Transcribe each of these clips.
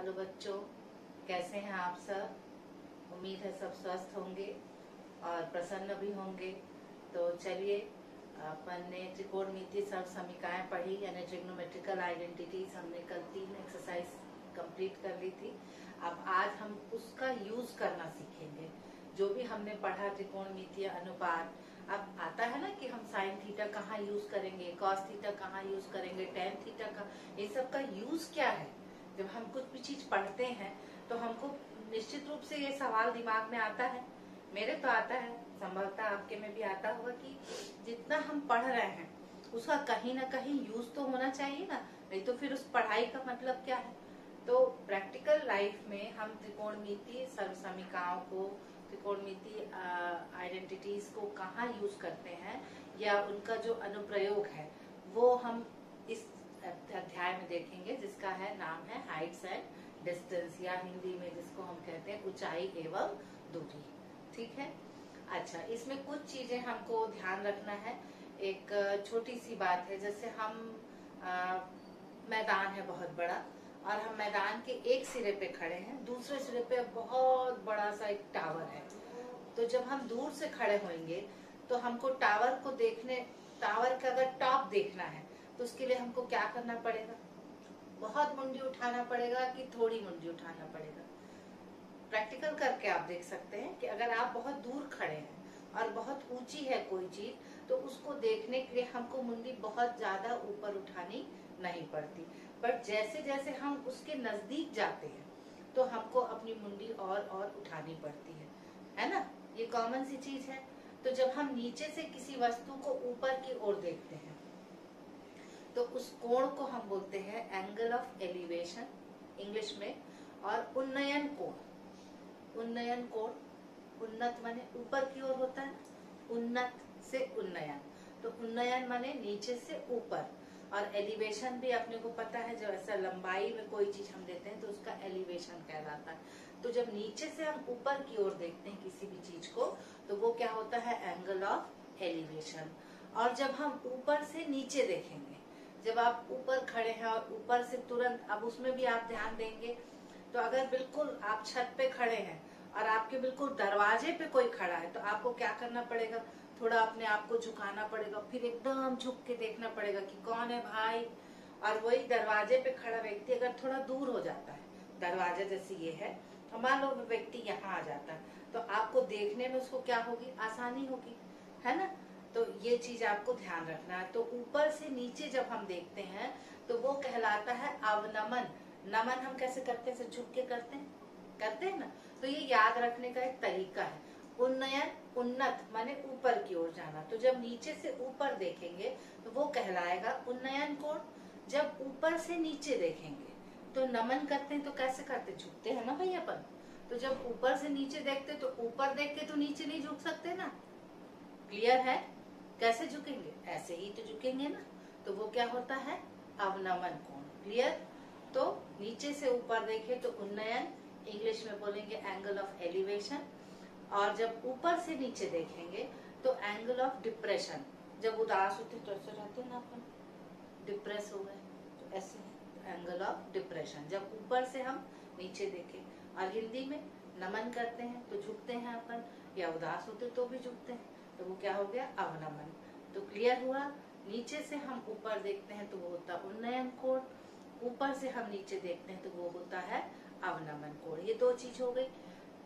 Hello बच्चों, कैसे हैं आप सब। उम्मीद है सब स्वस्थ होंगे और प्रसन्न भी होंगे। तो चलिए, अपन ने त्रिकोणमितीय सर्वसमीकाएं पढ़ी, यानी ट्रिग्नोमेट्रिकल आइडेंटिटीज हमने कल 3 एक्सरसाइज कंप्लीट कर ली थी। अब आज हम उसका यूज करना सीखेंगे। जो भी हमने पढ़ा त्रिकोणमितीय अनुपात, अब आता है ना कि हम साइन थीटा कहाँ यूज करेंगे, कॉस थीटा कहाँ यूज करेंगे, टेन थीटा का, ये सब का यूज क्या है। जब हम कुछ भी चीज पढ़ते हैं तो हमको निश्चित रूप से ये सवाल दिमाग में आता है। मेरे तो आता है, संभवतः आपके में भी आता होगा कि जितना हम पढ़ रहे हैं उसका कहीं ना कहीं यूज तो होना चाहिए ना, नहीं तो फिर उस पढ़ाई का मतलब क्या है। तो प्रैक्टिकल लाइफ में हम त्रिकोणमितीय सर्वसमीकाओं को, त्रिकोणमितीय आइडेंटिटीज को कहाँ यूज करते हैं या उनका जो अनुप्रयोग है वो हम इस अध्याय में देखेंगे, जिसका है नाम है हाइट्स एंड डिस्टेंस, या हिंदी में जिसको हम कहते हैं ऊंचाई एवं दूरी। ठीक है। अच्छा, इसमें कुछ चीजें हमको ध्यान रखना है। एक छोटी सी बात है, जैसे हम मैदान है बहुत बड़ा और हम मैदान के एक सिरे पे खड़े हैं, दूसरे सिरे पे बहुत बड़ा सा एक टावर है। तो जब हम दूर से खड़े होंगे तो हमको टावर को देखने, टावर का अगर टॉप देखना है तो उसके लिए हमको क्या करना पड़ेगा, बहुत मुंडी उठाना पड़ेगा कि थोड़ी मुंडी उठाना पड़ेगा। प्रैक्टिकल करके आप देख सकते हैं कि अगर आप बहुत दूर खड़े हैं और बहुत ऊंची है कोई चीज, तो उसको देखने के लिए हमको मुंडी बहुत ज्यादा ऊपर उठानी नहीं पड़ती। बट जैसे जैसे हम उसके नजदीक जाते हैं तो हमको अपनी मुंडी और उठानी पड़ती है ना। ये कॉमन सी चीज है। तो जब हम नीचे से किसी वस्तु को ऊपर की ओर देखते हैं तो उस कोण को हम बोलते हैं एंगल ऑफ एलिवेशन इंग्लिश में, और उन्नयन कोण, उन्नयन कोण, उन्नत माने ऊपर की ओर होता है, उन्नत से उन्नयन। तो उन्नयन माने नीचे से ऊपर, और एलिवेशन भी अपने को पता है, जब ऐसा लंबाई में कोई चीज हम देते हैं तो उसका एलिवेशन कहलाता है। तो जब नीचे से हम ऊपर की ओर देखते हैं किसी भी चीज को तो वो क्या होता है, एंगल ऑफ एलिवेशन। और जब हम ऊपर से नीचे देखेंगे, जब आप ऊपर खड़े हैं और ऊपर से तुरंत, अब उसमें भी आप ध्यान देंगे, तो अगर बिल्कुल आप छत पे खड़े हैं और आपके बिल्कुल दरवाजे पे कोई खड़ा है तो आपको क्या करना पड़ेगा, थोड़ा अपने आप को झुकाना पड़ेगा, फिर एकदम झुक के देखना पड़ेगा कि कौन है भाई। और वही दरवाजे पे खड़ा व्यक्ति अगर थोड़ा दूर हो जाता है, दरवाजा जैसे ये है, तो मान लो व्यक्ति यहाँ आ जाता है, तो आपको देखने में उसको क्या होगी, आसानी होगी, है ना। तो ये चीज आपको ध्यान रखना है। तो ऊपर से नीचे जब हम देखते हैं तो वो कहलाता है अवनमन। नमन हम कैसे करते हैं, झुक के करते हैं ना। तो ये याद रखने का एक तरीका है। उन्नयन, उन्नत माने ऊपर की ओर जाना। तो जब नीचे से ऊपर देखेंगे तो वो कहलाएगा उन्नयन कोण। जब ऊपर से नीचे देखेंगे तो नमन करते हैं, तो कैसे करते, झुकते हैं ना भाई अपन। तो जब ऊपर से नीचे देखते तो ऊपर देख के तो नीचे नहीं झुक सकते ना, क्लियर है। कैसे झुकेंगे, ऐसे ही तो झुकेंगे ना। तो वो क्या होता है, अवनमन कोण, क्लियर। तो नीचे से ऊपर देखे तो उन्नयन, इंग्लिश में बोलेंगे एंगल ऑफ एलिवेशन। और जब ऊपर से नीचे देखेंगे तो एंगल ऑफ डिप्रेशन। जब उदास होते तो ऐसे रहते ना अपन, डिप्रेस हो गए तो ऐसे, एंगल ऑफ डिप्रेशन। जब ऊपर से हम नीचे देखें, और हिंदी में नमन करते हैं तो झुकते हैं अपन, या उदास होते तो भी झुकते हैं, तो वो क्या हो गया, अवनमन। तो क्लियर हुआ। नीचे से हम ऊपर देखते हैं तो वो होता है उन्नयन कोण, ऊपर से हम नीचे देखते हैं तो वो होता है अवनमन कोण। ये दो चीज हो गई।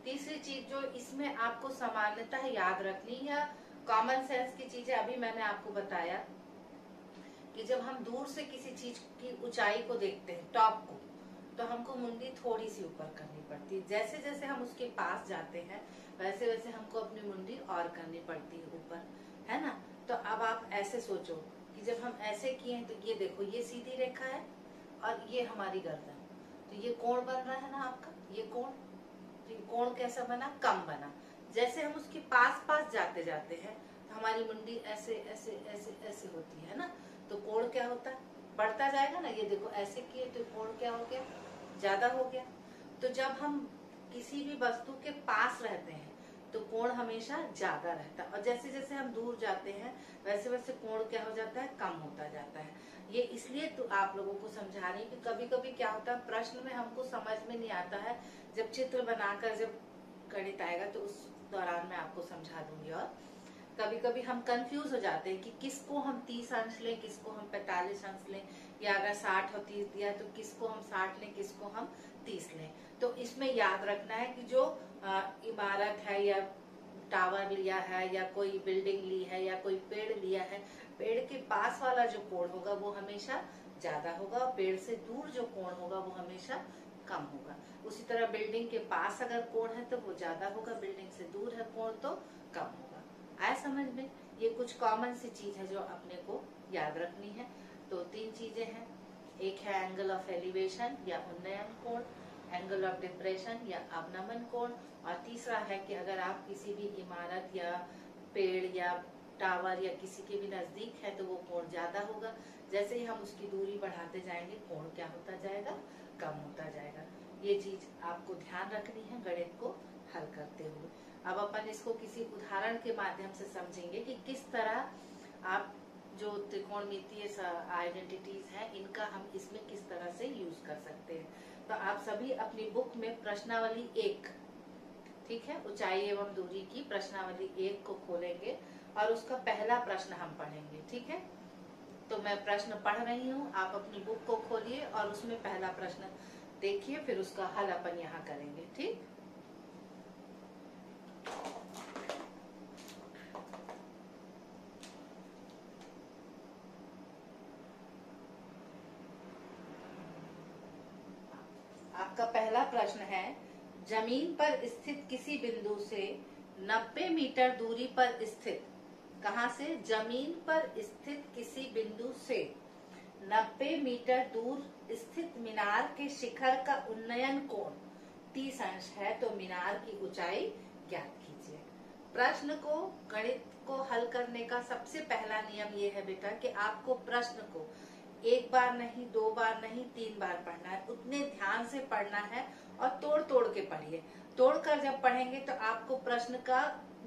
तीसरी चीज जो इसमें आपको सामान्यतः याद रखनी है, कॉमन सेंस की चीजें अभी मैंने आपको बताया कि जब हम दूर से किसी चीज की ऊंचाई को देखते हैं, टॉप को, तो हमको मुंडी थोड़ी सी ऊपर करनी पड़ती है। जैसे जैसे हम उसके पास जाते हैं वैसे वैसे हमको अपनी मुंडी और करनी पड़ती है ऊपर, है ना। तो अब आप ऐसे सोचो कि जब हम ऐसे किए हैं तो ये देखो, ये सीधी रेखा है और ये हमारी गर्दन, तो ये कोण बन रहा है ना आपका, ये कोण। तो ये कोण कैसा बना, कम बना। जैसे हम उसके पास पास जाते जाते हैं तो हमारी मुंडी ऐसे ऐसे ऐसे ऐसे होती है ना, तो कोण क्या होता है, बढ़ता जाएगा ना। ये देखो ऐसे किए तो कोण क्या हो गया, ज्यादा हो गया। तो जब हम किसी भी वस्तु के पास रहते हैं तो कोण हमेशा ज्यादा रहता है, और जैसे जैसे हम दूर जाते हैं वैसे वैसे कोण क्या हो जाता है, कम होता जाता है। ये इसलिए तो आप लोगों को समझा रही कि कभी कभी क्या होता है, प्रश्न में हमको समझ में नहीं आता है, जब चित्र बनाकर जब गणित आएगा तो उस दौरान मैं आपको समझा दूंगी। और कभी कभी हम कंफ्यूज हो जाते हैं कि किसको हम 30 अंश लें, किसको हम 45 अंश लें, या अगर 60 और 30 दिया तो किसको हम 60 लें, किसको हम 30 लें। तो इसमें याद रखना है कि जो इमारत है या टावर लिया है या कोई बिल्डिंग ली है या कोई पेड़ लिया है, पेड़ के पास वाला जो कोण होगा वो हमेशा ज्यादा होगा, और पेड़ से दूर जो कोण होगा वो हमेशा कम होगा। उसी तरह बिल्डिंग के पास अगर कोण है तो वो ज्यादा होगा, बिल्डिंग से दूर है कोण तो कम होगा। आया समझ में? ये कुछ कॉमन सी चीज है जो अपने को याद रखनी है। तो 3 चीजें हैं, एक है एंगल ऑफ एलिवेशन या उन्नयन कोण, एंगल ऑफ डिप्रेशन या अवनमन कोण, और तीसरा है कि अगर आप किसी भी इमारत या पेड़ या टावर या किसी के भी नजदीक है तो वो कोण ज्यादा होगा, जैसे ही हम उसकी दूरी बढ़ाते जाएंगे कोण क्या होता जाएगा, कम होता जाएगा। ये चीज आपको ध्यान रखनी है गणित को हल करते हुए। अब अपन इसको किसी उदाहरण के माध्यम से समझेंगे कि किस तरह आप जो त्रिकोणमितीय आइडेंटिटीज हैं इनका हम इसमें किस तरह से यूज कर सकते हैं। तो आप सभी अपनी बुक में प्रश्नावली 1, ठीक है, ऊंचाई एवं दूरी की प्रश्नावली 1 को खोलेंगे और उसका पहला प्रश्न हम पढ़ेंगे, ठीक है। तो मैं प्रश्न पढ़ रही हूँ, आप अपनी बुक को खोलिए और उसमें पहला प्रश्न देखिए, फिर उसका हल अपन यहाँ करेंगे, ठीक। आपका पहला प्रश्न है, जमीन पर स्थित किसी बिंदु से 90 मीटर दूरी पर स्थित, कहाँ से, जमीन पर स्थित किसी बिंदु से 90 मीटर दूर स्थित मीनार के शिखर का उन्नयन कोण 30 अंश है, तो मीनार की ऊंचाई ज्ञात कीजिए। प्रश्न को, गणित को हल करने का सबसे पहला नियम ये है बेटा कि आपको प्रश्न को एक बार नहीं, 2 बार नहीं, 3 बार पढ़ना है, उतने ध्यान से पढ़ना है और तोड़ तोड़ के पढ़िए। तोड़कर जब पढ़ेंगे तो आपको प्रश्न का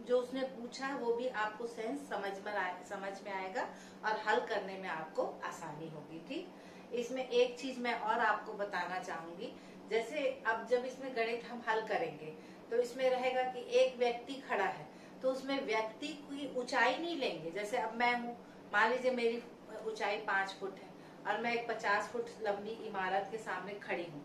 जो उसने पूछा है वो भी आपको सेंस समझ में आएगा और हल करने में आपको आसानी होगी, ठीक। इसमें एक चीज मैं और आपको बताना चाहूंगी, जैसे अब जब इसमें गणित हम हल करेंगे तो इसमें रहेगा कि एक व्यक्ति खड़ा है, तो उसमें व्यक्ति की ऊंचाई नहीं लेंगे। जैसे अब मैं हूँ, मान लीजिए मेरी ऊंचाई 5 फुट है और मैं एक 50 फुट लंबी इमारत के सामने खड़ी हूँ,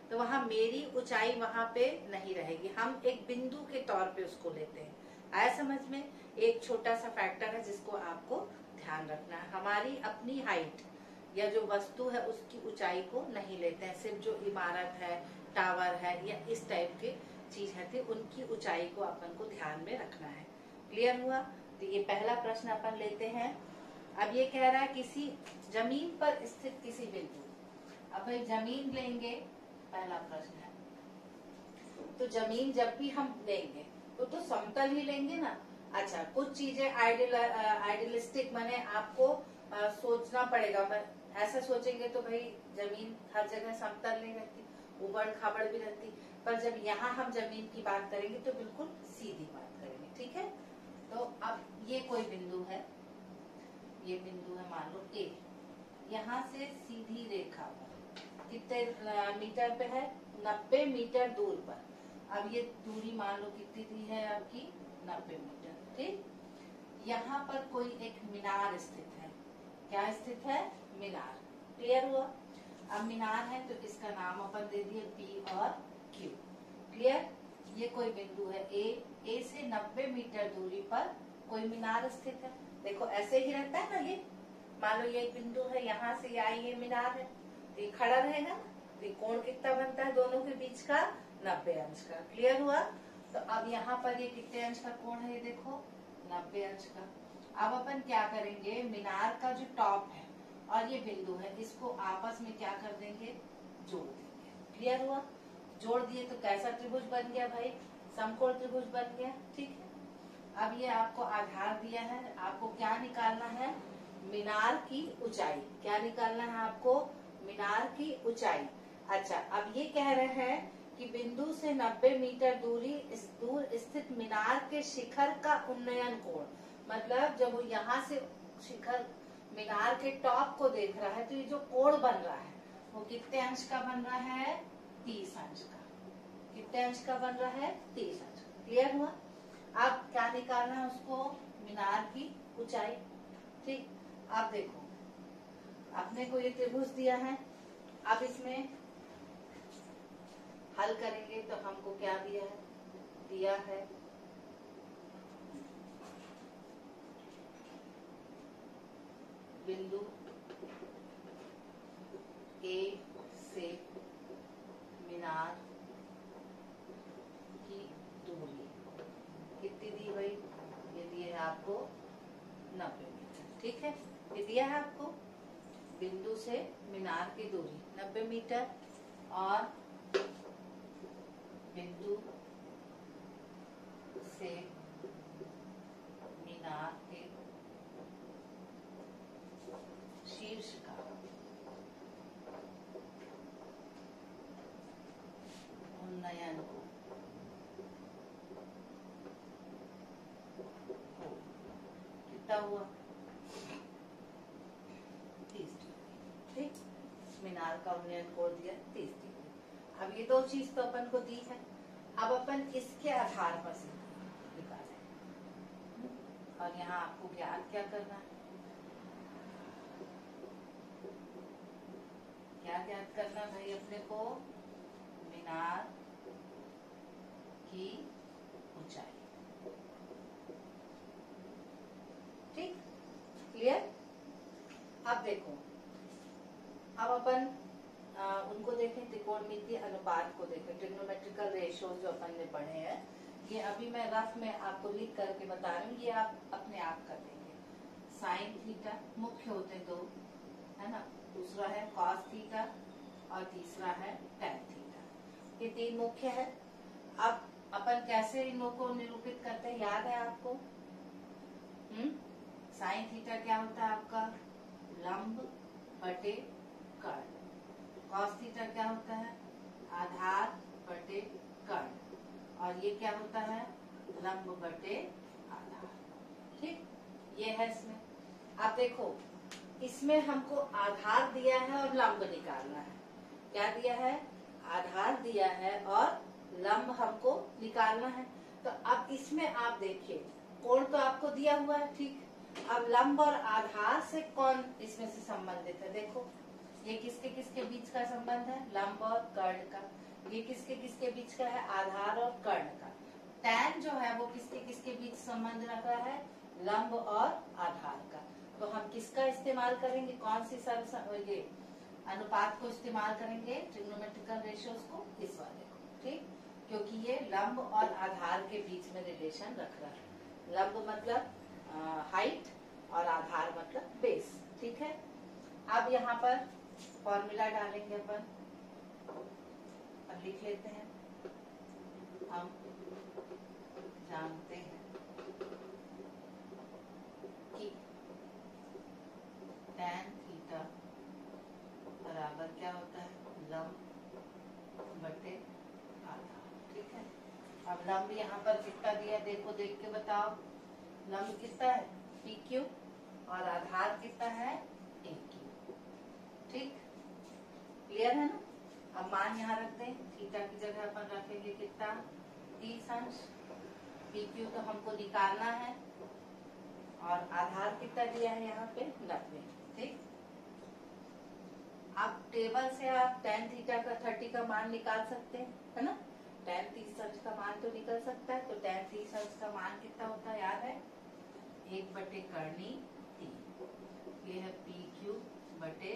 तो वहाँ मेरी ऊंचाई वहाँ पे नहीं रहेगी, हम एक बिंदु के तौर पे उसको लेते हैं। आया समझ में? एक छोटा सा फैक्टर है जिसको आपको ध्यान रखना है, हमारी अपनी हाइट या जो वस्तु है उसकी ऊंचाई को नहीं लेते हैं, सिर्फ जो इमारत है, टावर है या इस टाइप के चीज है थी उनकी ऊंचाई को अपन को ध्यान में रखना है। क्लियर हुआ? तो ये पहला प्रश्न अपन लेते हैं। अब ये कह रहा है किसी जमीन पर स्थित किसी बिंदु, अब भाई जमीन लेंगे, पहला प्रश्न है, तो जमीन जब भी हम लेंगे तो समतल ही लेंगे ना। अच्छा, कुछ चीजें आइडियलिस्टिक माने आपको सोचना पड़ेगा, ऐसा सोचेंगे तो भाई जमीन हर जगह समतल नहीं रहती, उबड़ खाबड़ भी रहती, पर जब यहाँ हम जमीन की बात करेंगे तो बिल्कुल सीधी बात करेंगे, ठीक है। तो अब ये कोई बिंदु है, ये बिंदु है मान लो ए, यहाँ से सीधी रेखा कितने मीटर पे है, 90 मीटर दूर पर। अब ये दूरी मान लो कितनी दी है आपकी, 90 मीटर, ठीक। यहाँ पर कोई एक मीनार स्थित है, क्या स्थित है, मीनार। क्लियर हुआ? अब मीनार है तो इसका नाम अपन दे दिए पी और क्यू। क्लियर? ये कोई बिंदु है ए से 90 मीटर दूरी पर कोई मीनार स्थित है। देखो ऐसे ही रहता है ना, ये मान लो ये एक बिंदु है, यहाँ से यहाँ ये मीनार है, तो ये खड़ा रहेगा ना, तो कोण कितना बनता है दोनों के बीच का, 90 अंश का। क्लियर हुआ? तो अब यहाँ पर ये कितने अंश का कोण है, ये देखो 90 अंश का। अब अपन क्या करेंगे, मीनार का जो टॉप है और ये बिंदु है इसको आपस में क्या कर देंगे, जोड़ देंगे। क्लियर हुआ? जोड़ दिए तो कैसा त्रिभुज बन गया भाई, समकोण त्रिभुज बन गया, ठीक है। अब ये आपको आधार दिया है, आपको क्या निकालना है, मीनार की ऊंचाई। क्या निकालना है आपको, मीनार की ऊंचाई। अच्छा, अब ये कह रहे हैं कि बिंदु से 90 मीटर दूर स्थित मीनार के शिखर का उन्नयन कोण, मतलब जब वो यहाँ से शिखर मीनार के टॉप को देख रहा है तो ये जो कोण बन रहा है वो कितने अंश का बन रहा है? 30 अंश का। कितने अंश का बन रहा है? 30 अंश। क्लियर हुआ? अब क्या निकालना है उसको? मीनार की ऊंचाई। ठीक, अब देखो अपने को ये त्रिभुज दिया है, अब इसमें हल करेंगे तो हमको क्या दिया है? दिया है बिंदु ए से मीनार की दूरी कितनी दी भाई? ये दिए है आपको 90 मीटर। ठीक है, ये दिया है आपको बिंदु से मीनार की दूरी 90 मीटर और बिंदु से मीनार के शीर्ष का उन्नयन कितना हुआ? 30 डिग्री। ठीक, मीनार का उन्नयन कोण दिया 30 डिग्री। अब ये दो चीज तो अपन को दी है, अब अपन इसके आधार पर से निकालें। और यहाँ आपको ज्ञात क्या करना है? क्या ज्ञात करना भाई अपने को? मीनार की ऊंचाई। ठीक, क्लियर? अब देखो, अब अपन उनको देखें, त्रिकोणमितीय अनुपात को देखें, ट्रिग्नोमेट्रिकल रेशियोज जो अपन ने पढ़े हैं। ये अभी मैं रफ में आपको लिख करके बता रही हूँ, ये आप अपने आप कर लेंगे। साइन थीटा मुख्य होते दो, है ना, दूसरा है कॉस थीटा और तीसरा है टैन थीटा। ये तीन मुख्य है। अब अपन कैसे इन लोगों को निरूपित करते हैं, याद है आपको? साइन थीटा क्या होता है आपका? लंब बटे कर्ण। कॉस थीटा क्या होता है? आधार बटे कर्ण। और ये क्या होता है? लंब बटे आधार। ठीक, ये है इसमें। अब देखो, इसमें हमको आधार दिया है और लंब निकालना है। क्या दिया है? आधार दिया है और लंब हमको निकालना है। तो अब इसमें आप देखिए, कोण तो आपको दिया हुआ है, ठीक। अब लंब और आधार से कौन इसमें से संबंधित है? देखो, ये किसके किसके बीच का संबंध है? लंब और कर्ण का। ये किसके किसके बीच का है? आधार और कर्ण का। टैन जो है वो किसके किसके बीच संबंध रख रहा है? लंब और आधार का। तो हम किसका इस्तेमाल करेंगे? कौन सी ये अनुपात को इस्तेमाल करेंगे? ट्रिग्नोमेट्रिकल रेशियोज को, इस वाले को। ठीक, क्योंकि ये लंब और आधार के बीच में रिलेशन रख रहा है। लंब मतलब हाइट और आधार मतलब बेस। ठीक है, अब यहाँ पर फॉर्मूला डालेंगे अपन। अब लिख लेते हैं, हम जानते हैं कि tan थीटा बराबर क्या होता है? लंब बटे आधार। ठीक है, अब लंब यहाँ पर कितना दिया? देखो, देख के बताओ, लंब कितना है? PQ और आधार कितना है? AQ। ठीक, क्लियर है ना? अब मान यहाँ रखते हैं, थीटा की जगह अपन रखेंगे कितना? 30 अंश। PQ तो हमको निकालना है और आधार कितना दिया है यहाँ पे? 90। ठीक, अब टेबल से आप tan थीटा का 30 का मान निकाल सकते हैं, है ना? tan 30 अंश का मान तो निकल सकता है। तो tan 30 अंश का मान कितना होता है, याद है? 1 बटे करनी 3। ये है PQ बटे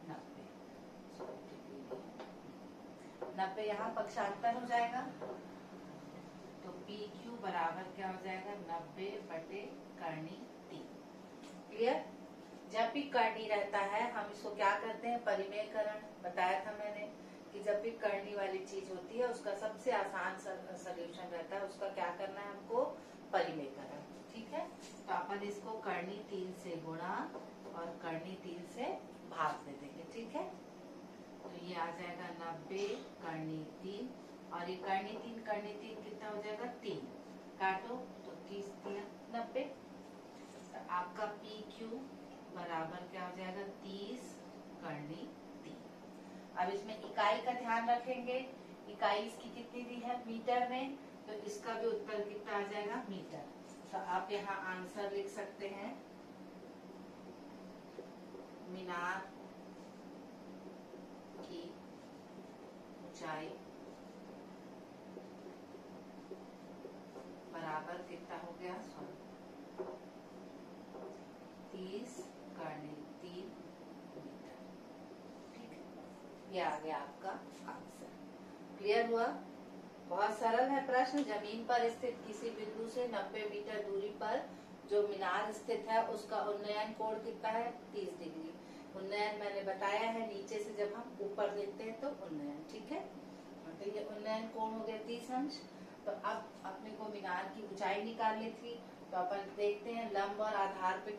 90। 90 यहाँ पक्षांतर हो जाएगा, तो PQ बराबर क्या हो जाएगा? 90 बटे करनी 3। क्लियर? जब भी करनी रहता है हम इसको क्या करते हैं? परिमेयकरण। बताया था मैंने कि जब भी करनी वाली चीज होती है उसका सबसे आसान सोल्यूशन रहता है, उसका क्या करना है हमको? परिमेयकरण। ठीक है, तो अपन इसको करनी 3 से गुणा और करनी 3 से भाग दे देंगे। ठीक है, तो ये आ जाएगा 90 करनी 3 और ये करनी तीन कितना हो जाएगा 3, काटो तो 30 दिया 90। तो आपका पी क्यू बराबर क्या हो जाएगा 30 करनी 3। अब इसमें इकाई का ध्यान रखेंगे, इकाई इसकी कितनी दी है मीटर में, तो इसका भी उत्तर कितना आ जाएगा मीटर। तो आप यहाँ आंसर लिख सकते हैं मीनार की ऊंचाई बराबर कितना हो गया 30 करनी 3 मीटर। ठीक है, ये आ गया आपका आंसर। क्लियर हुआ? बहुत सरल है प्रश्न। जमीन पर स्थित किसी बिंदु से 90 मीटर दूरी पर जो मीनार स्थित है उसका उन्नयन कोण कितना है 30 डिग्री। उन्नयन मैंने बताया है, नीचे से जब हम ऊपर लेते हैं तो उन्नयन। ठीक है, तो ये उन्नयन कोण हो गया 30 अंश। तो अब अपने को मीनार की ऊंचाई निकालनी थी, तो अपन देखते हैं लंब और आधार पे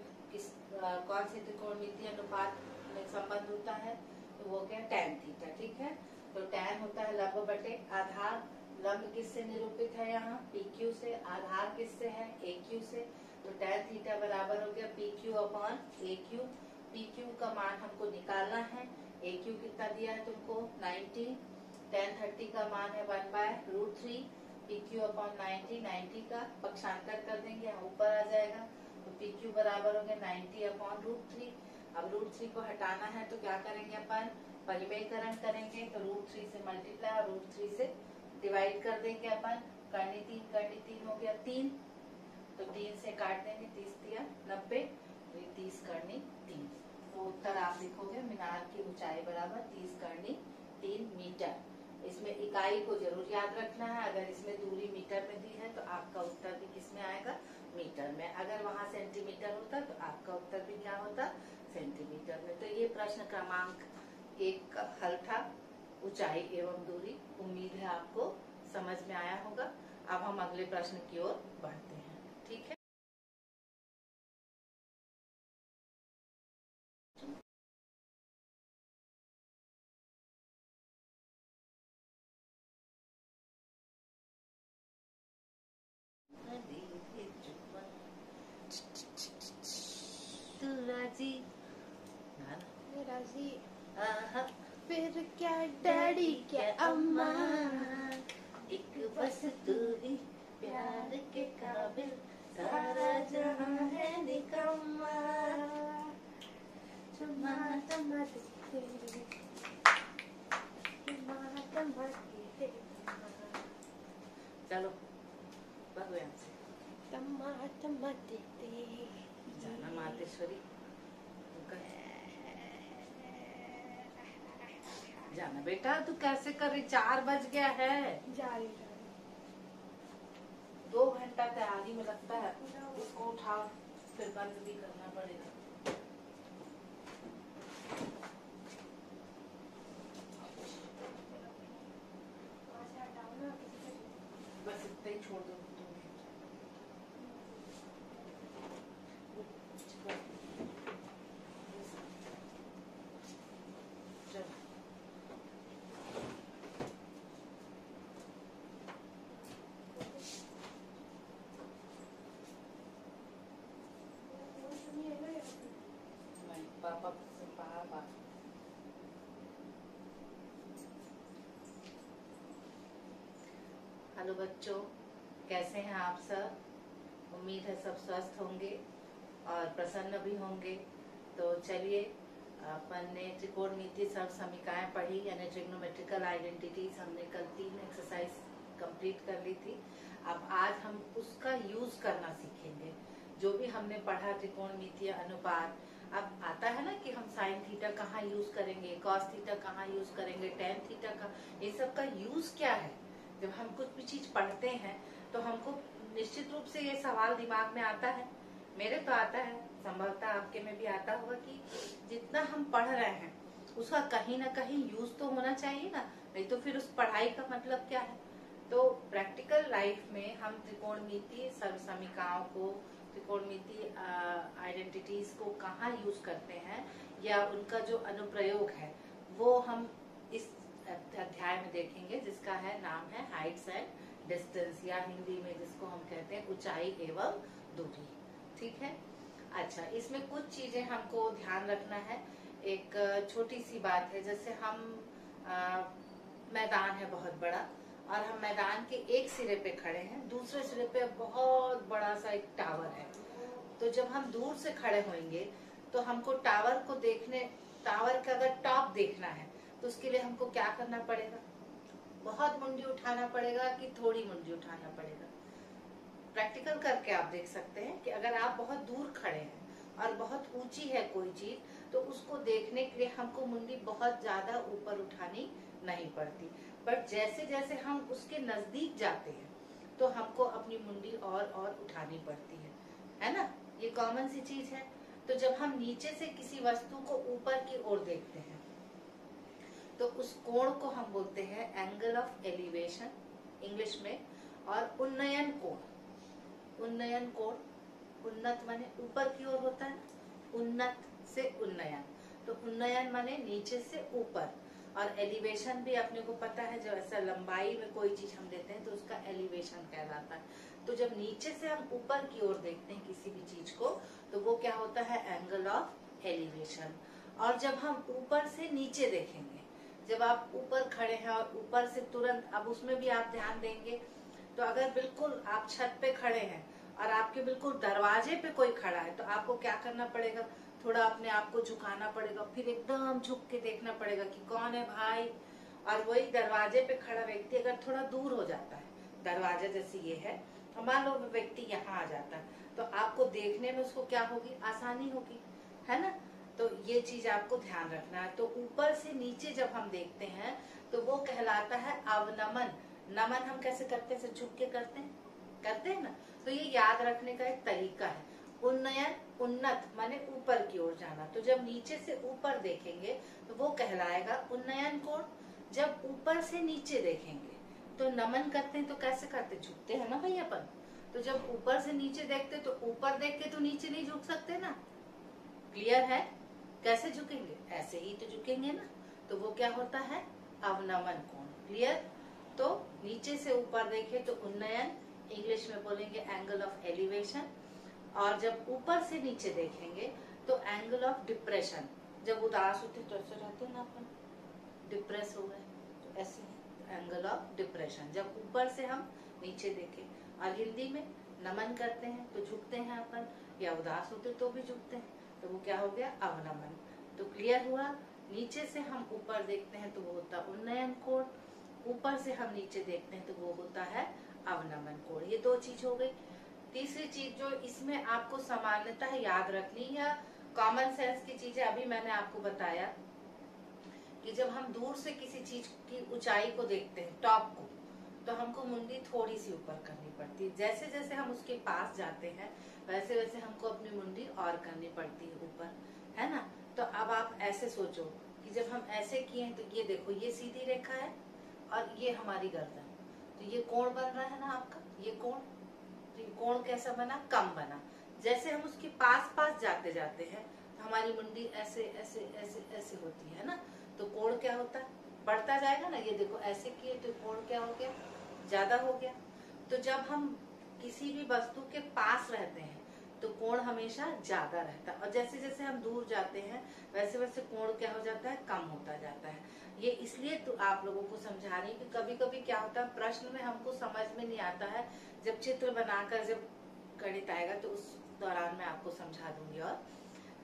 कौन से त्रिकोणमितीय अनुपात में संबंध होता है। तो वो क्या tan थीटा। ठीक है, तो tan होता है लंब बटे आधार। लंब किससे निरूपित है यहाँ PQ से, आधार किससे है AQ से। तो tan थीटा बराबर हो गया PQ अपॉन AQ। PQ का मान हमको निकालना है, AQ कितना दिया है तुमको 90। tan 30 का मान है 1/√3। PQ अपॉन 90 का पक्षांतर कर देंगे, यहाँ ऊपर आ जाएगा। तो PQ बराबर हो गया 90 अपॉन √3। अब √3 को हटाना है तो क्या करेंगे अपन, परिमेयकरण करेंगे। तो √3 से मल्टीप्लाई और √3 से डिवाइड कर देंगे अपन। करनी तीन हो गया 3, तो 3 से काट देंगे, 30 दिया 90, 30 करनी 3। तो उत्तर आप लिखोगे मीनार की ऊंचाई बराबर 30 करनी 3 मीटर। इसमें इकाई को जरूर याद रखना है। अगर इसमें दूरी मीटर में दी है तो आपका उत्तर भी किसमें आएगा मीटर में। अगर वहाँ सेंटीमीटर होता तो आपका उत्तर भी क्या होता सेंटीमीटर में। तो ये प्रश्न क्रमांक 1 का हल था, ऊंचाई एवं दूरी। उम्मीद है आपको समझ में आया होगा। अब हम अगले प्रश्न की ओर बढ़ते हैं। ठीक है, तू राजी राजी आहा, फिर क्या डैडी क्या अम्मा, एक बस तू ही प्यार के काबिल, सारा जहां है निकम्मा। चुम्मा चुम्मा देते चुम्मा चुम्मा देते चलो भागो यहाँ से, चुम्मा चुम्मा देते जाना मातेश्वरी जाना। बेटा तू कैसे कर रही, 4 बज गया है। जा रही 2 घंटा तैयारी में लगता है। इसको उठाओ, फिर बंद भी करना पड़ेगा। बस इतना ही छोड़ दो तुम्हें। चलो पापा से पापा हेलो बच्चों, कैसे हैं आप सब? उम्मीद है सब स्वस्थ होंगे और प्रसन्न भी होंगे। तो चलिए, अपन ने त्रिकोणमितीय सर्व समीकरण पढ़ी, यानी ट्रिग्नोमेट्रिकल आइडेंटिटीज। हमने कल 3 एक्सरसाइज कंप्लीट कर ली थी। अब आज हम उसका यूज करना सीखेंगे, जो भी हमने पढ़ा त्रिकोणमितीय अनुपात। अब आता है ना कि हम साइन थीटा कहाँ यूज करेंगे, कॉस थीटा कहाँ यूज करेंगे, टेन थीटा का, ये सब का यूज क्या है। जब हम कुछ भी चीज पढ़ते हैं तो हमको निश्चित रूप से ये सवाल दिमाग में आता है। मेरे तो आता है, संभवतः आपके में भी आता होगा कि जितना हम पढ़ रहे हैं उसका कहीं ना कहीं यूज तो होना चाहिए ना, नहीं तो फिर उस पढ़ाई का मतलब क्या है। तो प्रैक्टिकल लाइफ में हम त्रिकोणमितीय सर्वसमीकरणों को, त्रिकोणमितीय आइडेंटिटीज को कहाँ यूज करते हैं, या उनका जो अनुप्रयोग है वो हम इस अध्याय में देखेंगे, जिसका का है नाम है हाइट्स एंड डिस्टेंस, या हिंदी में जिसको हम कहते हैं ऊंचाई एवं दूरी। ठीक है। अच्छा, इसमें कुछ चीजें हमको ध्यान रखना है। एक छोटी सी बात है, जैसे हम मैदान है बहुत बड़ा और हम मैदान के एक सिरे पे खड़े हैं, दूसरे सिरे पे बहुत बड़ा सा एक टावर है। तो जब हम दूर से खड़े होंगे तो हमको टावर को देखने, टावर का अगर टॉप देखना है तो उसके लिए हमको क्या करना पड़ेगा? बहुत मुंडी उठाना पड़ेगा कि थोड़ी मुंडी उठाना पड़ेगा? प्रैक्टिकल करके आप देख सकते हैं कि अगर आप बहुत दूर खड़े हैं और बहुत ऊंची है कोई चीज, तो उसको देखने के लिए हमको मुंडी बहुत ज्यादा ऊपर उठानी नहीं पड़ती। बट जैसे जैसे हम उसके नजदीक जाते हैं तो हमको अपनी मुंडी और उठानी पड़ती है ना? ये कॉमन सी चीज है। तो जब हम नीचे से किसी वस्तु को ऊपर की ओर देखते हैं तो उस कोण को हम बोलते हैं एंगल ऑफ एलिवेशन इंग्लिश में, और उन्नयन कोण। उन्नयन कोण, उन्नत माने ऊपर की ओर होता है, उन्नत से उन्नयन। तो उन्नयन माने नीचे से ऊपर, और एलिवेशन भी अपने को पता है, जब ऐसा लंबाई में कोई चीज हम देते हैं तो उसका एलिवेशन कहलाता है। तो जब नीचे से हम ऊपर की ओर देखते हैं किसी भी चीज को तो वो क्या होता है? Angle of elevation. और जब हम ऊपर से नीचे देखेंगे, जब आप ऊपर खड़े हैं और ऊपर से तुरंत, अब उसमें भी आप ध्यान देंगे, तो अगर बिल्कुल आप छत पे खड़े हैं और आपके बिल्कुल दरवाजे पे कोई खड़ा है तो आपको क्या करना पड़ेगा? थोड़ा अपने आप को झुकाना पड़ेगा, फिर एकदम झुक के देखना पड़ेगा कि कौन है भाई। और वही दरवाजे पे खड़ा व्यक्ति अगर थोड़ा दूर हो जाता है, दरवाजा जैसे ये है, मान लो व्यक्ति यहाँ आ जाता है, तो आपको देखने में उसको क्या होगी? आसानी होगी, है ना? तो ये चीज आपको ध्यान रखना है। तो ऊपर से नीचे जब हम देखते हैं तो वो कहलाता है अवनमन। नमन हम कैसे करते हैं? झुक के करते हैं ना? तो ये याद रखने का एक तरीका है। उन्नयन, उन्नत माने ऊपर की ओर जाना। तो जब नीचे से ऊपर देखेंगे तो वो कहलाएगा उन्नयन कोण। जब ऊपर से नीचे देखेंगे तो नमन करते हैं, तो कैसे करते? झुकते हैं ना भाई अपन। तो जब ऊपर से नीचे देखते तो ऊपर देख के तो नीचे नहीं झुक सकते ना। क्लियर है? कैसे झुकेंगे? ऐसे ही तो झुकेंगे ना। तो वो क्या होता है? अवनमन कोण। क्लियर? तो नीचे से ऊपर देखे तो उन्नयन, इंग्लिश में बोलेंगे एंगल ऑफ एलिवेशन। और जब ऊपर से नीचे देखेंगे तो एंगल ऑफ डिप्रेशन। जब उदास होते तो ऐसे रहते हैं ना अपन, डिप्रेस हो गए, तो ऐसे एंगल ऑफ डिप्रेशन। जब ऊपर से हम नीचे देखें, और हिंदी में नमन करते हैं तो झुकते हैं अपन, या उदास होते तो भी झुकते हैं, तो वो क्या हो गया? अवनमन। तो क्लियर हुआ? नीचे से हम ऊपर देखते हैं तो वो होता है उन्नयन कोण, ऊपर से हम नीचे देखते हैं तो वो होता है अवनमन कोण। ये दो चीज हो गई। तीसरी चीज जो इसमें आपको सामान्यतः याद रखनी या कॉमन सेंस की चीजें अभी मैंने आपको बताया कि जब हम दूर से किसी चीज की ऊंचाई को देखते हैं, टॉप को, तो हमको मुंडी थोड़ी सी ऊपर करनी पड़ती है। जैसे जैसे हम उसके पास जाते हैं वैसे वैसे हमको अपनी मुंडी और करनी पड़ती है ऊपर, है ना? तो अब आप ऐसे सोचो कि जब हम ऐसे किए हैं तो ये देखो, ये सीधी रेखा है और ये हमारी गर्दन, तो ये कोण बन रहा है ना आपका, ये कोण। तो ये कोण कैसा बना? कम बना। जैसे हम उसके पास पास जाते जाते हैं तो हमारी मुंडी ऐसे ऐसे ऐसे ऐसे होती है ना, तो कोण क्या होता है? बढ़ता जाएगा ना। ये देखो ऐसे किए तो कोण क्या हो गया? ज्यादा हो गया। तो जब हम किसी भी वस्तु के पास रहते हैं तो कोण हमेशा ज्यादा रहता है, और जैसे जैसे हम दूर जाते हैं वैसे वैसे कोण क्या हो जाता है? कम होता जाता है। ये इसलिए तो आप लोगों को समझा रही कि कभी कभी क्या होता है, प्रश्न में हमको समझ में नहीं आता है, जब चित्र बनाकर जब गणित आएगा तो उस दौरान मैं आपको समझा दूंगी। और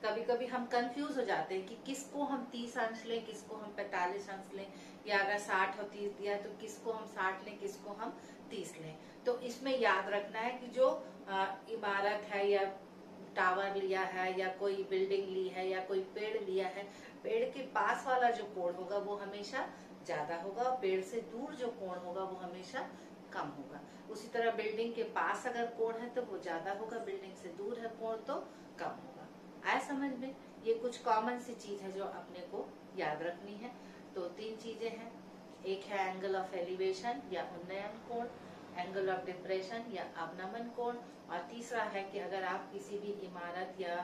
कभी कभी हम कंफ्यूज हो जाते हैं कि किसको हम 30 अंश लें, किसको हम 45 अंश लें, या अगर 60 और 30 दिया तो किसको हम 60 लें, किसको हम 30 लें। तो इसमें याद रखना है कि जो इमारत है या टावर लिया है या कोई बिल्डिंग ली है या कोई पेड़ लिया है, पेड़ के पास वाला जो कोण होगा वो हमेशा ज्यादा होगा, और पेड़ से दूर जो कोण होगा वो हमेशा कम होगा। उसी तरह बिल्डिंग के पास अगर कोण है तो वो ज्यादा होगा, बिल्डिंग से दूर है कोण तो कम होगा। आया समझ में? ये कुछ कॉमन सी चीज है जो अपने को याद रखनी है। तो 3 चीजें हैं, एक है एंगल ऑफ एलिवेशन या उन्नयन कोण, एंगल ऑफ डिप्रेशन या अवनमन कोण, और तीसरा है कि अगर आप किसी भी इमारत या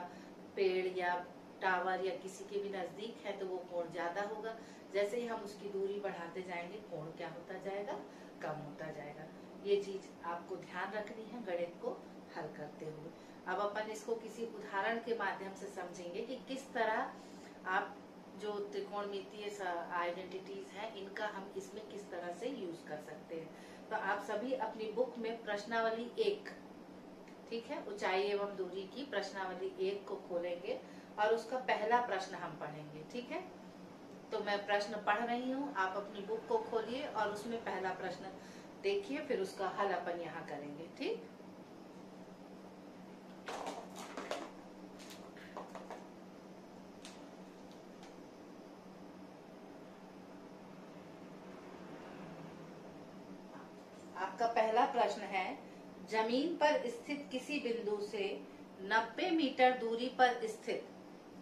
पेड़ या टावर या किसी के भी नजदीक है तो वो कोण ज्यादा होगा। जैसे ही हम उसकी दूरी बढ़ाते जाएंगे कोण क्या होता जाएगा, कम होता जाएगा। ये चीज आपको ध्यान रखनी है गणित को हल करते हुए। अब अपन इसको किसी उदाहरण के माध्यम से समझेंगे कि किस तरह आप जो त्रिकोणमितीय आइडेंटिटीज हैं इनका हम इसमें किस तरह से यूज कर सकते हैं। तो आप सभी अपनी बुक में प्रश्नावली 1, ठीक है, ऊंचाई एवं दूरी की प्रश्नावली 1 को खोलेंगे और उसका पहला प्रश्न हम पढ़ेंगे। ठीक है, तो मैं प्रश्न पढ़ रही हूँ, आप अपनी बुक को खोलिए और उसमें पहला प्रश्न देखिए, फिर उसका हल अपन यहाँ करेंगे। ठीक, आपका पहला प्रश्न है, जमीन पर स्थित किसी बिंदु से 90 मीटर दूरी पर स्थित,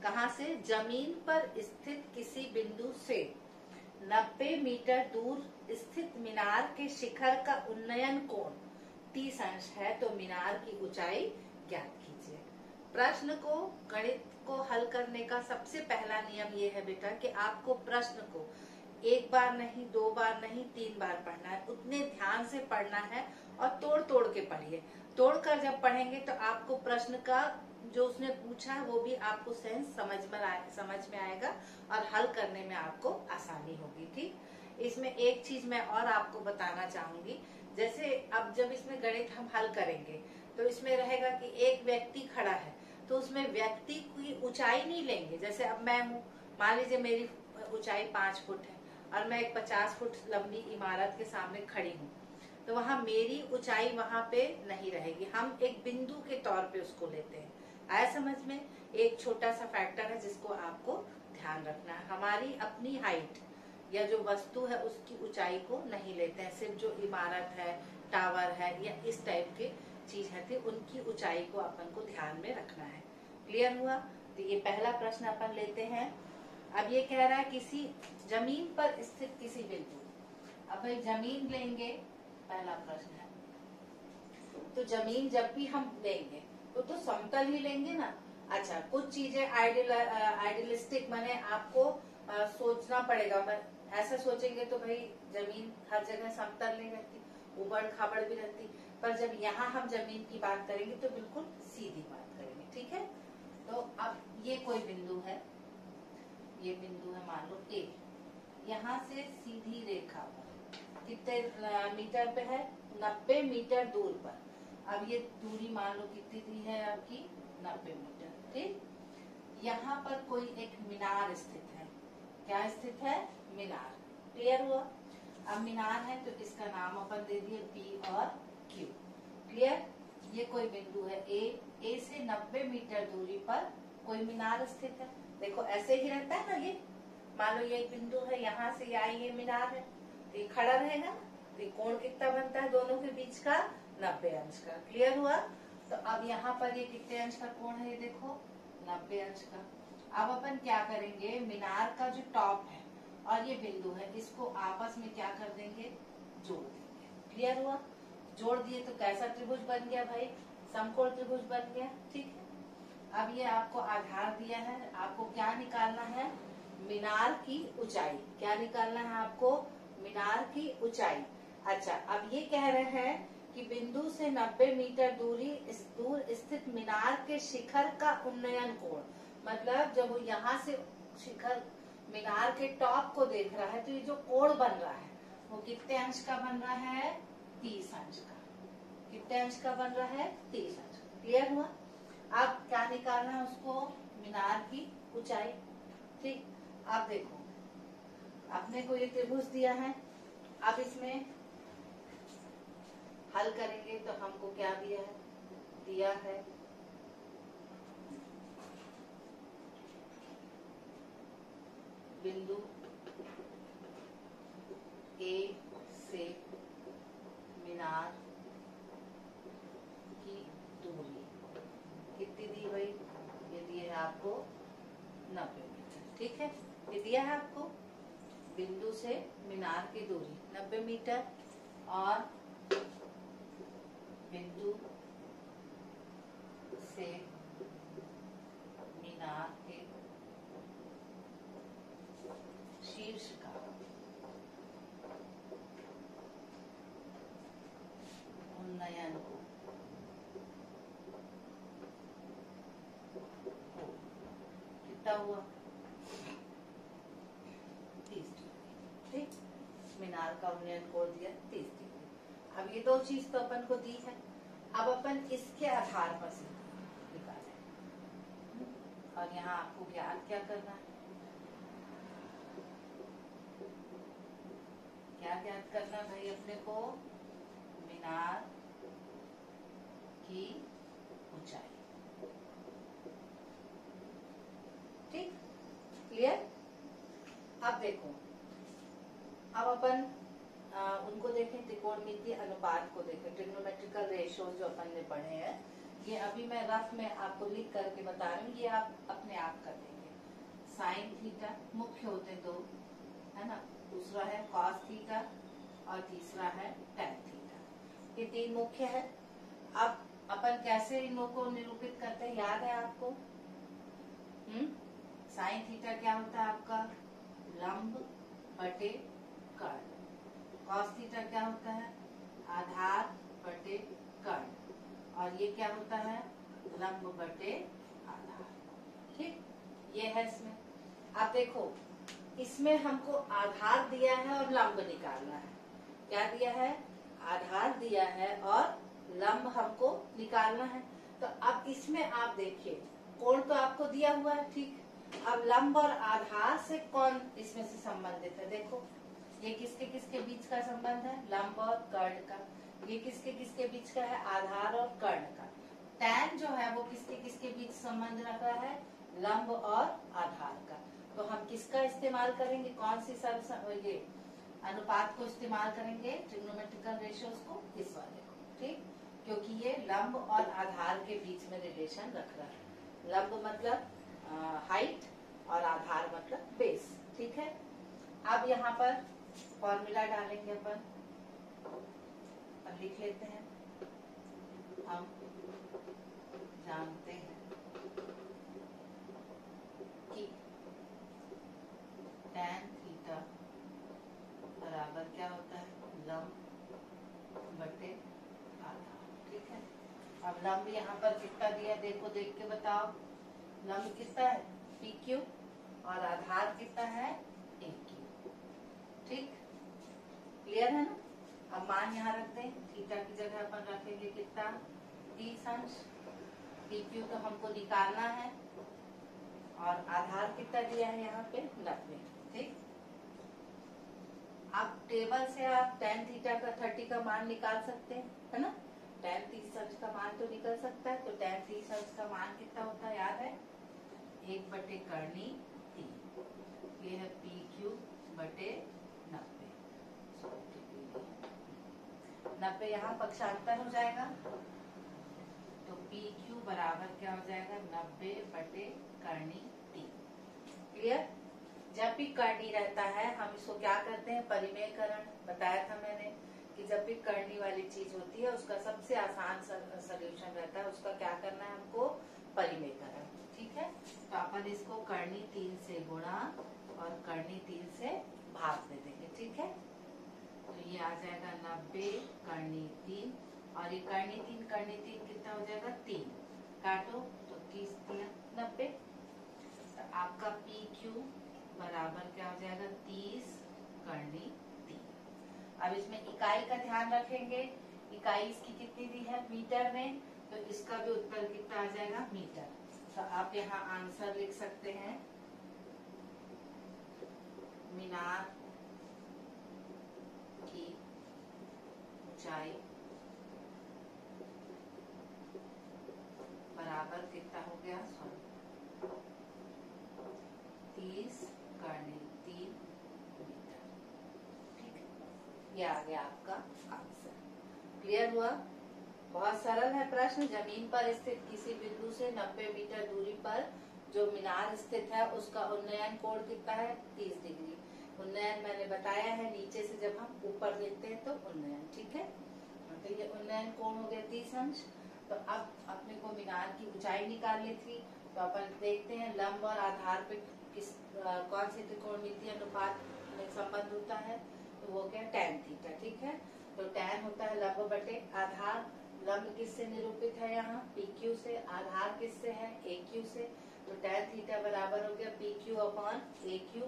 कहाँ से, जमीन पर स्थित किसी बिंदु से 90 मीटर दूर स्थित मीनार के शिखर का उन्नयन कोण 30 अंश है, तो मीनार की ऊंचाई ज्ञात कीजिए। प्रश्न को, गणित को हल करने का सबसे पहला नियम ये है बेटा कि आपको प्रश्न को एक बार नहीं, 2 बार नहीं, 3 बार पढ़ना है। उतने ध्यान से पढ़ना है और तोड़ तोड़ के पढ़िए। तोड़कर जब पढ़ेंगे तो आपको प्रश्न का जो उसने पूछा है वो भी आपको सेंस समझ में आएगा और हल करने में आपको आसानी होगी। ठीक, इसमें एक चीज मैं और आपको बताना चाहूंगी, जैसे अब जब इसमें गणित हम हल करेंगे तो इसमें रहेगा कि एक व्यक्ति खड़ा है, तो उसमें व्यक्ति की ऊंचाई नहीं लेंगे। जैसे अब मैं हूँ, मान लीजिए मेरी ऊंचाई 5 फुट है और मैं एक 50 फुट लंबी इमारत के सामने खड़ी हूँ, तो वहाँ मेरी ऊंचाई वहाँ पे नहीं रहेगी। हम एक बिंदु के तौर पे उसको लेते हैं। आया समझ में? एक छोटा सा फैक्टर है जिसको आपको ध्यान रखना है। हमारी अपनी हाइट या जो वस्तु है उसकी ऊंचाई को नहीं लेते हैं, सिर्फ जो इमारत है, टावर है या इस टाइप के चीज है थी उनकी ऊंचाई को अपन को ध्यान में रखना है। क्लियर हुआ? तो ये पहला प्रश्न अपन लेते हैं। अब ये कह रहा है किसी जमीन पर स्थित किसी बिंदु। अब भाई जमीन लेंगे, पहला प्रश्न है, तो जमीन जब भी हम लेंगे तो समतल ही लेंगे ना। अच्छा, कुछ चीजें आइडियलिस्टिक माने आपको सोचना पड़ेगा। ऐसा सोचेंगे तो भाई जमीन हर जगह समतल नहीं रहती, उबड़ खाबड़ भी रहती, पर जब यहाँ हम जमीन की बात करेंगे तो बिल्कुल सीधी बात करेंगे। ठीक है, तो अब ये कोई बिंदु है, ये बिंदु है मान लो ए, यहाँ से सीधी रेखा पर कितने मीटर पे है, 90 मीटर दूर पर। अब ये दूरी मान लो कितनी दी है आपकी, 90 मीटर। ठीक, यहाँ पर कोई एक मीनार स्थित है। क्या स्थित है? मीनार। क्लियर हुआ? अब मीनार है तो इसका नाम अपन दे दिए बी और क्यू। क्लियर? ये कोई बिंदु है ए से 90 मीटर दूरी पर कोई मीनार स्थित है। देखो ऐसे ही रहता है ना, ये मान लो ये एक बिंदु है, यहाँ से यहाँ ये मीनार है, तो ये खड़ा रहेगा, तो ये कोण कितना बनता है दोनों के बीच का, 90 अंश का। क्लियर हुआ? तो अब यहाँ पर ये कितने अंश का कोण है, ये देखो 90 अंश का। अब अपन क्या करेंगे, मीनार का जो टॉप है और ये बिंदु है इसको आपस में क्या कर देंगे, जोड़ देंगे। क्लियर हुआ? जोड़ दिए तो कैसा त्रिभुज बन गया भाई, समकोण त्रिभुज बन गया। ठीक है, अब ये आपको आधार दिया है, आपको क्या निकालना है, मीनार की ऊंचाई। क्या निकालना है आपको, मीनार की ऊंचाई। अच्छा, अब ये कह रहे हैं कि बिंदु से 90 मीटर दूर स्थित मीनार के शिखर का उन्नयन कोण, मतलब जब वो यहाँ से शिखर मीनार के टॉप को देख रहा है तो ये जो कोण बन रहा है वो कितने अंश का बन रहा है, 30 अंश का। कितने अंश का बन रहा है, 30 अंश का। क्लियर हुआ? अब क्या निकालना है उसको, मीनार की ऊंचाई। ठीक, अब देखो अपने को ये त्रिभुज दिया है, अब इसमें हल करेंगे तो हमको क्या दिया है बिंदु ए से मीनार की दूरी कितनी दी भाई, ये दिए है आपको 90 मीटर। ठीक है, ये दिया है आपको बिंदु से मीनार की दूरी 90 मीटर और बिंदु से मीनार के शीर्ष का उन्नयन को कितना हुआ 30 डिग्री। ठीक, मीनार का उन्नयन कोण दिया 30 डिग्री। अब ये दो चीज तो अपन को दी है, अब अपन इसके आधार पर से निकालें। और यहाँ आपको ज्ञात क्या करना है, क्या ज्ञात करना भाई अपने को, मीनार की ऊंचाई। ठीक, क्लियर। अब देखो, अब अपन उनको देखें, त्रिकोणमितीय अनुपात को देखें, ट्रिग्नोमेट्रिकल रेशियोज जो अपन ने पढ़े हैं, ये अभी मैं रफ में आपको लिख करके बता रही हूँ, ये आप अपने आप कर देंगे। साइन थीटा मुख्य होते दो, है ना, दूसरा है कॉस थीटा और तीसरा है टैन थीटा। ये तीन मुख्य है। अब अपन कैसे इन लोगों को निरूपित करते हैं, याद है आपको? साइन थीटा क्या होता है आपका, लंब बटे कर्ण। कॉस थीटा क्या होता है, आधार बटे कर्ण। और ये क्या होता है, लंब बटे आधार। ठीक, ये है इसमें। अब देखो, इसमें हमको आधार दिया है और लंब निकालना है। क्या दिया है, आधार दिया है और लंब हमको निकालना है। तो अब इसमें आप देखिए, कोण तो आपको दिया हुआ है, ठीक। अब लंब और आधार से कौन इसमें से संबंधित है, देखो ये किसके किसके बीच का संबंध है, लंब और कर्ण का। ये किसके किसके बीच का है, आधार और कर्ण का। टैन जो है वो किसके किसके बीच संबंध रख रहा है, लंब और आधार का। तो हम किसका इस्तेमाल करेंगे, कौन सी ये अनुपात को इस्तेमाल करेंगे, ट्रिग्नोमेट्रिकल रेशियोज को, इस वाले को। ठीक, क्योंकि ये लंब और आधार के बीच में रिलेशन रख रहा है। लंब मतलब हाइट और आधार मतलब बेस। ठीक है, अब यहाँ पर फॉर्मूला डालेंगे अपन, और लिख लेते हैं। हम जानते हैं कि tan थीटा बराबर क्या होता है, लंब बटे आधार। ठीक है, अब लंब यहाँ पर कितना दिया, देखो देख के बताओ, लंब कितना है PQ और आधार कितना है AQ। ठीक, क्लियर है ना। अब मान यहाँ रखते हैं, थीटा की जगह अपन रखेंगे कितना 30 अंश। PQ तो हमको निकालना है और आधार कितना दिया है यहाँ पे 90। ठीक, अब टेबल से आप tan थीटा का 30 का मान निकाल सकते हैं, है ना। tan 30 अंश का मान तो निकल सकता है, तो tan 30 अंश का मान कितना होता है, याद है 1 बटे करनी 3। ये है PQ बटे 90 यहाँ पक्षांतर हो जाएगा, तो PQ बराबर क्या हो जाएगा 90 बटे करनी 3। क्लियर। जब भी करनी रहता है हम इसको क्या करते हैं, परिमेयकरण। बताया था मैंने कि जब भी करनी वाली चीज होती है उसका सबसे आसान सोल्यूशन रहता है, उसका क्या करना है हमको, परिमेयकरण। ठीक है, तो अपन इसको करनी 3 से गुणा और करनी 3 से भाग दे देंगे। ठीक है, तो ये आ जाएगा 90 करनी 3, और ये करनी 3 कितना हो जाएगा 3, काटो तो 30 दिया 90। तो आपका PQ बराबर क्या हो जाएगा 30 करनी 3। अब इसमें इकाई का ध्यान रखेंगे, इकाई इसकी कितनी दी है मीटर में, तो इसका भी उत्तर कितना आ जाएगा मीटर। तो आप यहाँ आंसर लिख सकते हैं, मीनार की ऊंचाई बराबर कितना हो गया 30 करनी 3 मीटर। ठीक है, ये आ गया आपका आंसर। क्लियर हुआ, बहुत सरल है प्रश्न। जमीन पर स्थित किसी बिंदु से 90 मीटर दूरी पर जो मीनार स्थित है उसका उन्नयन कोण कितना है 30 डिग्री। उन्नयन मैंने बताया है, नीचे से जब हम ऊपर देखते हैं तो उन्नयन। ठीक है, तो ये उन्नयन कोण हो गया 30 अंश। तो अब अपने को मीनार की ऊंचाई निकालनी थी, तो अपन देखते हैं लंब और आधार पे कौन सी त्रिकोणमितीय अनुपात में संबंध होता है, तो वो क्या tan थीटा। ठीक है, तो tan होता है लंब बटे आधार। लंब किससे निरूपित है यहाँ, PQ से। आधार किससे है, AQ से। तो tan थीटा बराबर हो गया PQ अपॉन AQ।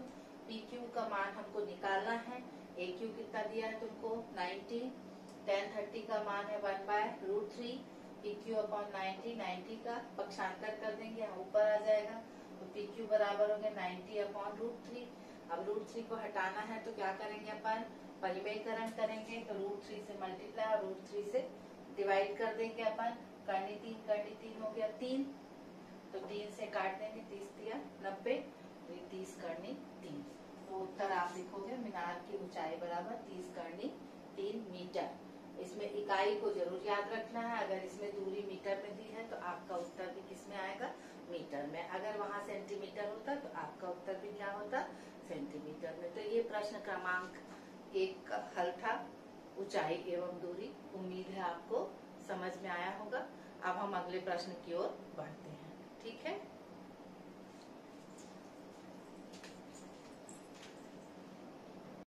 PQ का मान हमको निकालना है। AQ कितना दिया है तुमको, 90। tan 30 का मान है 1/√3। PQ अपॉन 90 का पक्षांतर कर देंगे, यहाँ ऊपर आ जाएगा। तो PQ बराबर हो गया 90 अपॉन √3। अब √3 को हटाना है तो क्या करेंगे अपन, परिमेयकरण करेंगे। तो √3 से मल्टीप्लाई और √3 से डिवाइड कर देंगे अपन। करनी 3 हो गया 3। तो 3 से काट देंगे, 30 दिया 90, 30 करनी 3। तो उत्तर आप लिखोगे मीनार की ऊंचाई बराबर 30 करनी 3 मीटर। इसमें इकाई को जरूर याद रखना है। अगर इसमें दूरी मीटर में दी है तो आपका उत्तर भी किसमें आएगा, मीटर में। अगर वहाँ सेंटीमीटर होता तो आपका उत्तर भी क्या होता, सेंटीमीटर में। तो ये प्रश्न क्रमांक 1 का हल था, ऊंचाई एवं दूरी। उम्मीद है आपको समझ में आया होगा। अब हम अगले प्रश्न की ओर बढ़ते हैं। ठीक है।